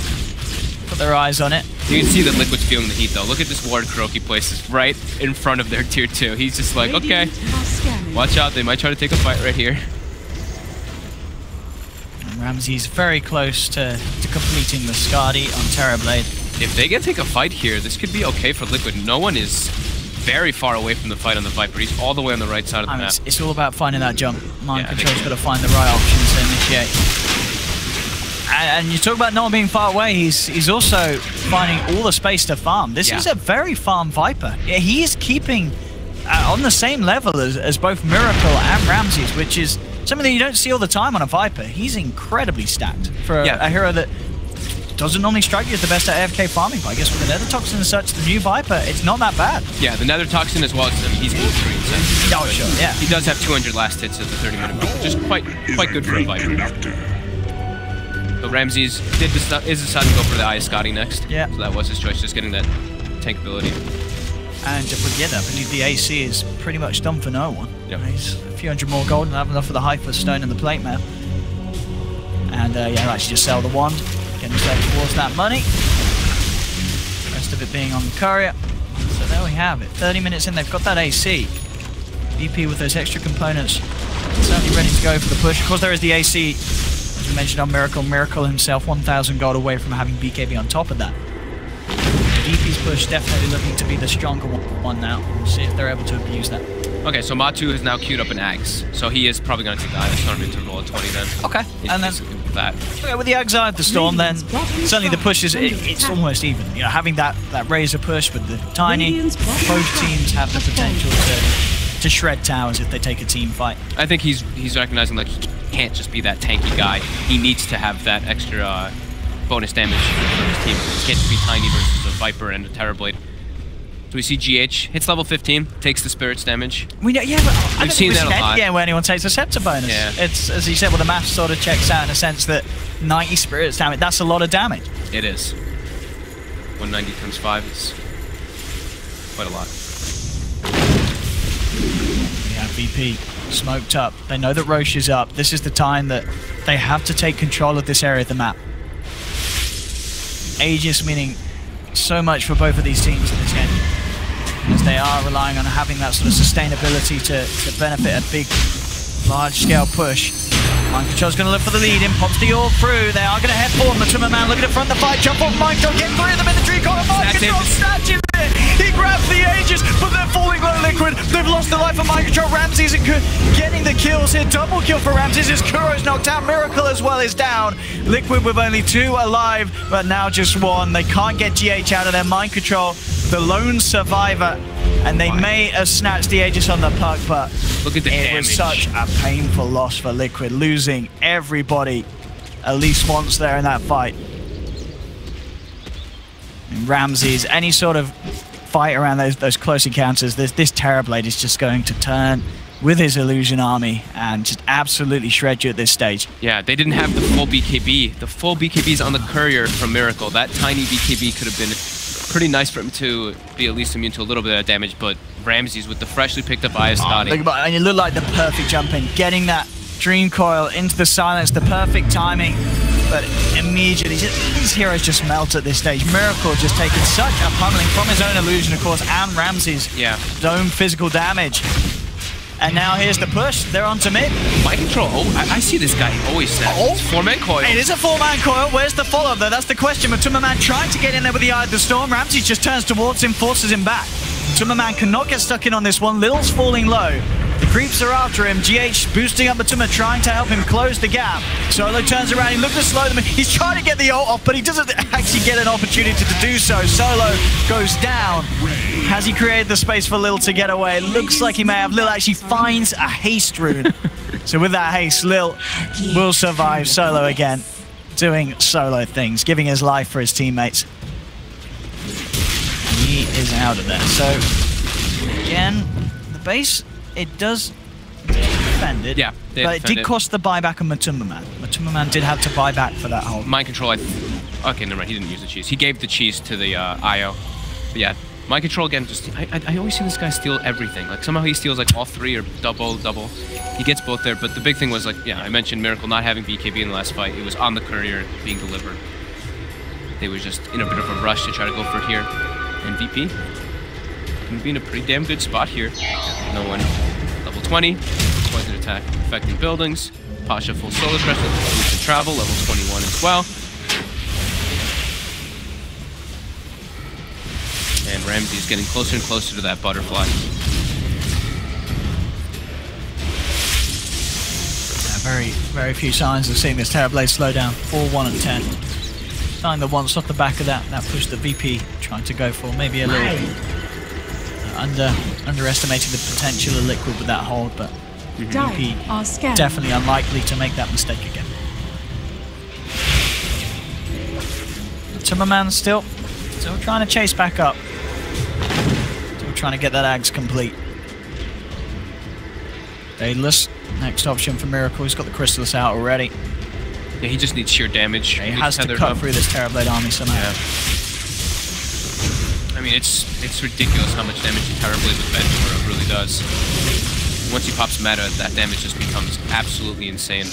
Put their eyes on it. You can see that Liquid's feeling the heat, though. Look at this ward Kuroki places right in front of their tier 2. He's just like, okay, watch out. They might try to take a fight right here. And Ramsey's very close to completing the Skadi on Terrorblade. If they take a fight here, this could be okay for Liquid. No one is very far away from the fight on the Viper. He's all the way on the right side of the map. It's all about finding that jump. Mind control's got to find the right options to initiate. And you talk about not being far away, he's also finding all the space to farm. This is a very farm Viper. Yeah, he is keeping on the same level as both Miracle and Ramses, which is something that you don't see all the time on a Viper. He's incredibly stacked for a hero that doesn't normally strike you as the best at AFK farming, but I guess with the Nether Toxin and such, the new Viper, it's not that bad. Yeah, the Nether Toxin as well, he's gold 3. So oh, sure, yeah. He does have 200 last hits at the 30-minute mark, which is quite good for a Viper. So Ramses is deciding to go for the Eye of Scotty next. Yeah. So that was his choice, just getting that tank ability. And yeah, I believe the AC is pretty much done for no one. Yep. He's a few hundred more gold and have enough for the Hyper Stone and the Plate Mail. And yeah, he'll actually just sell the wand, get himself towards that money. The rest of it being on the courier. So there we have it. 30 minutes in, they've got that AC. VP with those extra components, certainly ready to go for the push. Of course, there is the AC, as we mentioned on Miracle. Miracle himself, 1,000 gold away from having BKB on top of that. VP's push definitely looking to be the stronger one now. We'll see if they're able to abuse that. Okay, so Matu has now queued up an Axe, so he is probably going to take the Iron Storm into roll at 20 then. Okay, and then that. Okay, with the Axe Eye of the Storm, then certainly the push is it's almost even. You know, having that Razor push with the Tiny, both teams have the potential to shred towers if they take a team fight. I think he's recognizing like he can't just be that tanky guy. He needs to have that extra bonus damage for his team. He can't just be Tiny versus a Viper and a Terrorblade. So we see GH hits level 15, takes the Spirits damage. We know, yeah, but we've seen that a lot. Yeah, when anyone takes a Scepter bonus. Yeah. It's, as he said, well, the math sort of checks out in a sense that 90 Spirits damage, that's a lot of damage. It is. 190 times 5 is quite a lot. We have VP smoked up. They know that Roche is up. This is the time that they have to take control of this area of the map. Aegis meaning so much for both of these teams in this game, as they are relying on having that sort of sustainability to benefit a big, large-scale push. Mind Control's going to look for the lead in, pops the all through. They are going to head forward. Matuma Man looking to front the fight, jump off Mind Control, get 3 of them in the tree corner. Mind Control snatches it. He grabs the Aegis, but they're falling low Liquid. They've lost the life of Mind Control. Ramses getting the kills here. Double kill for Ramses as Kuro's knocked out. Miracle as well is down. Liquid with only 2 alive, but now just 1. They can't get GH out of their Mind Control. The lone survivor. And they may have snatched the Aegis on the puck, but look at the damage. It was such a painful loss for Liquid, losing everybody at least once there in that fight. And Ramses, any sort of fight around those close encounters, this Terrorblade is just going to turn with his Illusion Army and just absolutely shred you at this stage. Yeah, they didn't have the full BKB. The full BKB's on the Courier from Miracle. That tiny BKB could have been pretty nice for him to be at least immune to a little bit of damage, but Ramses with the freshly picked up Ayastani. And it looked like the perfect jump in, getting that Dream Coil into the silence, the perfect timing, but immediately these heroes just melt at this stage. Miracle just taking such a pummeling from his own illusion, of course, and Ramses' own physical damage. And now here's the push. They're on to mid. Mind Control. Oh, I see this guy always snap. Oh, 4-man coil. It is a 4-man coil. Where's the follow-up though? That's the question. Matuma Man trying to get in there with the Eye of the Storm. Ramses just turns towards him, forces him back. Matuma Man cannot get stuck in on this one. Little's falling low. The creeps are after him. GH boosting up Matuma, trying to help him close the gap. Solo turns around. He looks to slow them. He's trying to get the ult off, but he doesn't actually get an opportunity to do so. Solo goes down. Has he created the space for Lil to get away? It looks like he may have. Lil actually finds a haste rune. So with that haste, Lil will survive. Solo again, doing solo things, giving his life for his teammates. He is out of there. So again, the base, it does defend it. Yeah, but it did cost the buyback of Matuma Man. Matuma Man did have to buy back for that hold. Mind Control, okay, never mind, he didn't use the cheese. He gave the cheese to the IO. But yeah, Mind Control again, just I always see this guy steal everything. Like somehow he steals like all 3 or double. He gets both there, but the big thing was like, yeah, I mentioned Miracle not having BKB in the last fight. It was on the Courier being delivered. They were just in a bit of a rush to try to go for here. And VP can be in a pretty damn good spot here. No one. Level 20, pointed attack affecting buildings. Pasha full solo stress with to travel, level 21 as well. And Ramses getting closer and closer to that butterfly. Very few signs of seeing this Terrorblade slow down. 4, 1, and 10. Sign the once off the back of that push that VP trying to go for. Maybe a little underestimating the potential of Liquid with that hold, but VP definitely unlikely to make that mistake again. Timmerman still trying to chase back up. Still trying to get that Ags complete. Daedalus, next option for Miracle. He's got the Crystallis out already. Yeah, he just needs sheer damage. He has to cut through this Terrorblade army somehow. Yeah. I mean, it's ridiculous how much damage the Terrorblade with Venge really does. Once he pops meta, that damage just becomes absolutely insane.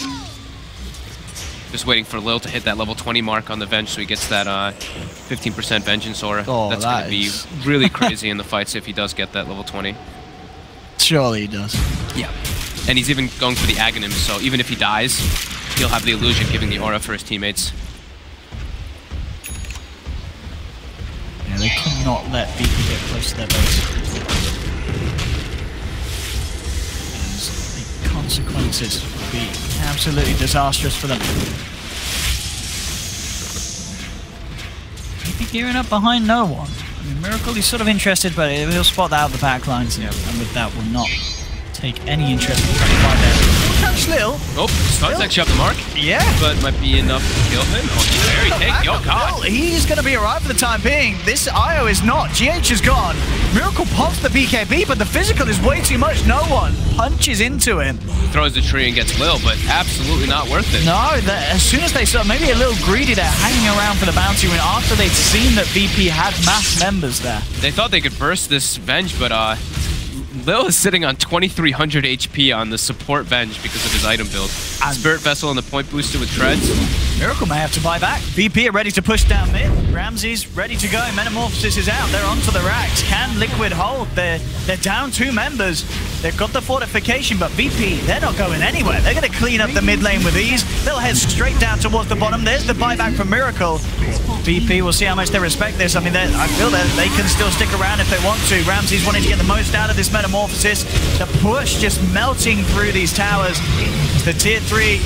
Just waiting for Lil to hit that level 20 mark on the Venge so he gets that 15% Vengeance Aura. Oh, that's going to be really crazy in the fights if he does get that level 20. Surely he does. Yeah. And he's even going for the Aghanim, so even if he dies, he'll have the illusion giving the aura for his teammates. Yeah, they cannot let VP get close to their base. The consequences will be absolutely disastrous for them. VP gearing up behind no one. I mean, Miracle, he's sort of interested, but he'll spot that out the back lines, and with that will not take any interest in trying to find out. Catch Lil. Oh, starts actually up the mark. Yeah. But might be enough to kill him. Oh, he's very taken. Oh, God. He's going to be alright for the time being. This IO is not. GH is gone. Miracle pops the BKB, but the physical is way too much. No one punches into him. Throws the tree and gets Lil, but absolutely not worth it. No, as soon as they saw, maybe a little greedy there, hanging around for the bounty win after they'd seen that VP had mass members there. They thought they could burst this Venge, but Lil is sitting on 2300 HP on the support Venge because of his item build. And Spirit Vessel and the point booster with Treads. Miracle may have to buy back. VP are ready to push down mid. Ramsey's ready to go. Metamorphosis is out. They're onto the racks. Can Liquid hold? They're down 2 members. They've got the fortification, but VP, they're not going anywhere. They're going to clean up the mid lane with ease. They'll head straight down towards the bottom. There's the buyback from Miracle. VP will see how much they respect this. I mean, I feel that they can still stick around if they want to. Ramsey's wanting to get the most out of this Metamorphosis. The push just melting through these towers. The tier 3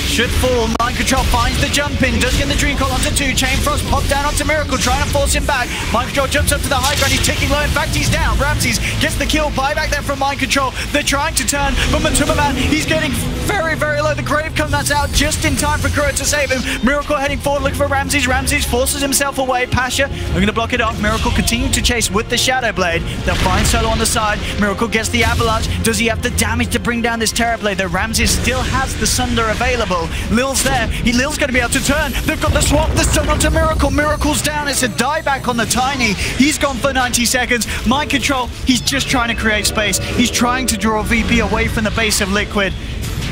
should fall. Mind Control finds the jump in, does get the Dream Call onto 2. Chain Frost popped down onto Miracle, trying to force him back. Mind Control jumps up to the high ground, he's ticking low. In fact, he's down. Ramses gets the kill. Buyback there from Mind Control. They're trying to turn, but Matuma Man, he's getting very, very low. The Grave comes out just in time for Kuro to save him. Miracle heading forward, looking for Ramses. Ramses forces himself away. Pasha are going to block it off. Miracle continuing to chase with the Shadow Blade. They'll find Solo on the side. Miracle gets the Avalanche. Does he have the damage to bring down this Terrorblade? The Ramses still has the Sunder available. Lil's there. Lil's going to be able to turn. They've got the swap. The stun onto Miracle. Miracle's down. It's a dieback on the Tiny. He's gone for 90 seconds. Mind Control. He's just trying to create space. He's trying to draw VP away from the base of Liquid.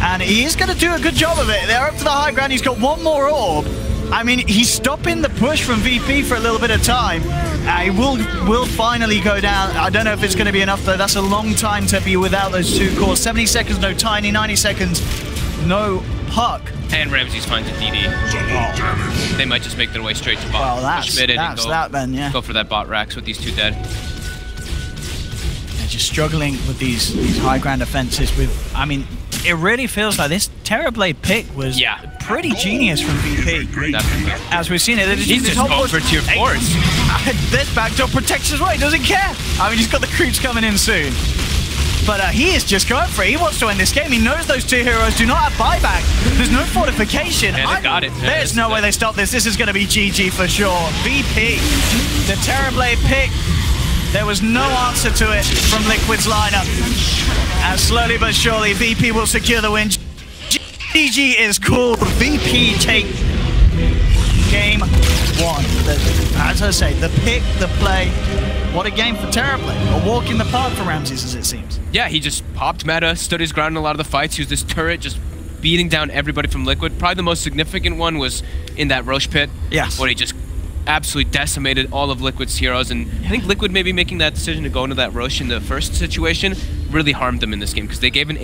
And he is going to do a good job of it. They're up to the high ground. He's got one more orb. I mean, he's stopping the push from VP for a little bit of time. He will finally go down. I don't know if it's going to be enough, though. That's a long time to be without those 2 cores. 70 seconds, no Tiny. 90 seconds, no Puck. And Ramses finds a DD. They might just make their way straight to bot. Well, that's that then, yeah. Go for that bot racks with these 2 dead. They're just struggling with these high ground offenses. I mean, it really feels like this Terrorblade pick was pretty genius from VP. Definitely. As we've seen it, he's just going for tier 4s. There's backdoor protection as well. He doesn't care. I mean, he's got the creeps coming in soon. But he is just going for it. He wants to win this game. He knows those 2 heroes do not have buyback. There's no fortification. Yeah, they got it. There's no way they stop this. This is going to be GG for sure. VP, the Terrorblade pick. There was no answer to it from Liquid's lineup. And slowly but surely, VP will secure the win. GG is called. VP take game 1. As I say, the pick, the play. What a game for Terrorblade. A walk in the park for Ramses, as it seems. Yeah, he just popped meta, stood his ground in a lot of the fights. He was this turret just beating down everybody from Liquid. Probably the most significant one was in that Roche pit. Yes. Where he just absolutely decimated all of Liquid's heroes. And I think Liquid maybe making that decision to go into that Roche in the first situation really harmed them in this game because they gave an